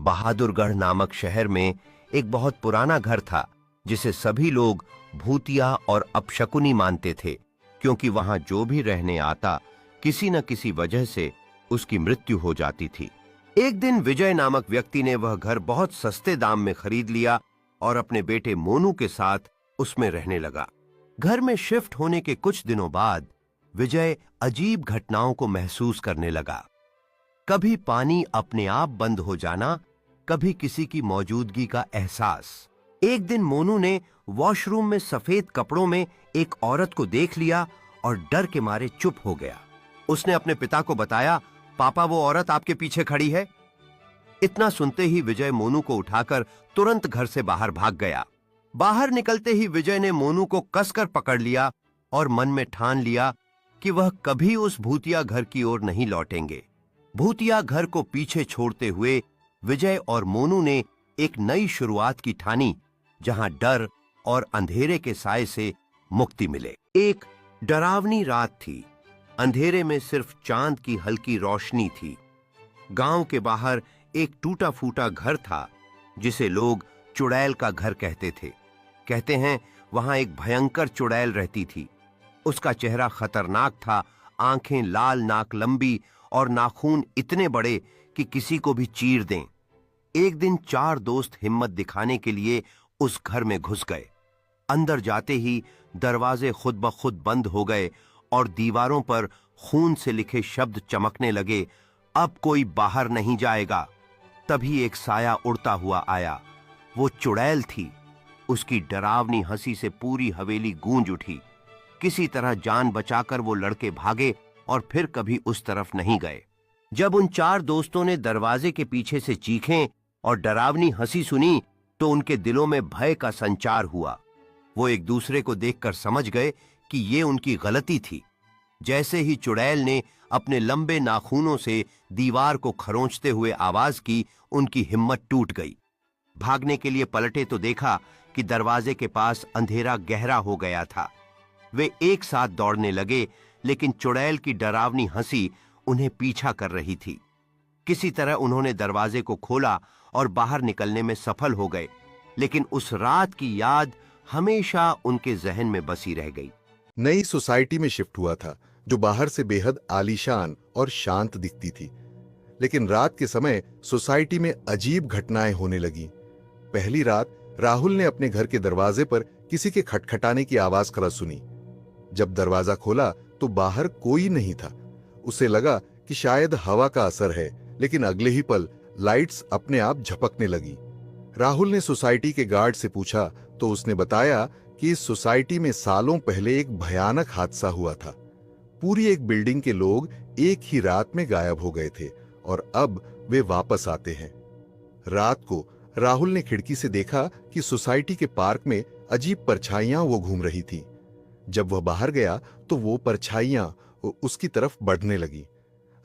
बहादुरगढ़ नामक शहर में एक बहुत पुराना घर था जिसे सभी लोग भूतिया और अपशकुनी मानते थे, क्योंकि वहां जो भी रहने आता किसी न किसी वजह से उसकी मृत्यु हो जाती थी। एक दिन विजय नामक व्यक्ति ने वह घर बहुत सस्ते दाम में खरीद लिया और अपने बेटे मोनू के साथ उसमें रहने लगा। घर में शिफ्ट होने के कुछ दिनों बाद विजय अजीब घटनाओं को महसूस करने लगा। कभी पानी अपने आप बंद हो जाना, कभी किसी की मौजूदगी का एहसास। एक दिन मोनू ने वॉशरूम में सफेद कपड़ों में एक औरत को देख लिया और डर के मारे चुप हो गया। उसने अपने पिता को बताया, पापा वो औरत आपके पीछे खड़ी है। इतना सुनते ही विजय मोनू को उठाकर तुरंत घर से बाहर भाग गया। बाहर निकलते ही विजय ने मोनू को कसकर पकड़ लिया और मन में ठान लिया कि वह कभी उस भूतिया घर की ओर नहीं लौटेंगे। भूतिया घर को पीछे छोड़ते हुए विजय और मोनू ने एक नई शुरुआत की ठानी, जहां डर और अंधेरे के साए से मुक्ति मिले। एक डरावनी रात थी। अंधेरे में सिर्फ चांद की हल्की रोशनी थी। गांव के बाहर एक टूटा फूटा घर था जिसे लोग चुड़ैल का घर कहते थे। कहते हैं वहां एक भयंकर चुड़ैल रहती थी। उसका चेहरा खतरनाक था, आंखें लाल, नाक लंबी और नाखून इतने बड़े कि किसी को भी चीर दें। एक दिन 4 दोस्त हिम्मत दिखाने के लिए उस घर में घुस गए। अंदर जाते ही दरवाजे खुद ब खुद बंद हो गए और दीवारों पर खून से लिखे शब्द चमकने लगे, अब कोई बाहर नहीं जाएगा। तभी एक साया उड़ता हुआ आया। वो चुड़ैल थी। उसकी डरावनी हंसी से पूरी हवेली गूंज उठी। किसी तरह जान बचाकर वो लड़के भागे और फिर कभी उस तरफ नहीं गए। जब उन 4 दोस्तों ने दरवाजे के पीछे से चीखें और डरावनी हंसी सुनी तो उनके दिलों में भय का संचार हुआ। वो एक दूसरे को देखकर समझ गए कि ये उनकी गलती थी। जैसे ही चुड़ैल ने अपने लंबे नाखूनों से दीवार को खरोंचते हुए आवाज की, उनकी हिम्मत टूट गई। भागने के लिए पलटे तो देखा कि दरवाजे के पास अंधेरा गहरा हो गया था। वे एक साथ दौड़ने लगे, लेकिन चुड़ैल की डरावनी हंसी उन्हें पीछा कर रही थी। किसी तरह उन्होंने दरवाजे को खोला और बाहर निकलने में सफल हो गए, लेकिन उस रात की याद हमेशा उनके जहन में बसी रह गई। नई सोसाइटी में शिफ्ट हुआ था जो बाहर से बेहद आलीशान और शांत दिखती थी, लेकिन रात के समय सोसाइटी में अजीब घटनाएं होने लगी। पहली रात राहुल ने अपने घर के दरवाजे पर किसी के खटखटाने की आवाज कर सुनी। जब दरवाजा खोला तो बाहर कोई नहीं था। उसे लगा कि शायद हवा का असर है, लेकिन अगले ही पल लाइट्स अपने आप झपकने लगी। राहुल ने सोसाइटी के गार्ड से पूछा तो उसने बताया कि इस सोसाइटी में सालों पहले एक भयानक हादसा हुआ था। पूरी एक बिल्डिंग के लोग एक ही रात में गायब हो गए थे और अब वे वापस आते हैं। रात को राहुल ने खिड़की से देखा कि सोसाइटी के पार्क में अजीब परछाइयां वो घूम रही थी। जब वह बाहर गया तो वो परछाइयां उसकी तरफ बढ़ने लगी।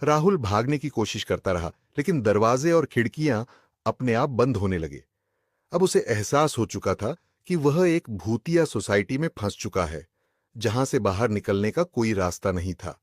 राहुल भागने की कोशिश करता रहा, लेकिन दरवाजे और खिड़कियां अपने आप बंद होने लगे। अब उसे एहसास हो चुका था कि वह एक भूतिया सोसाइटी में फंस चुका है, जहां से बाहर निकलने का कोई रास्ता नहीं था।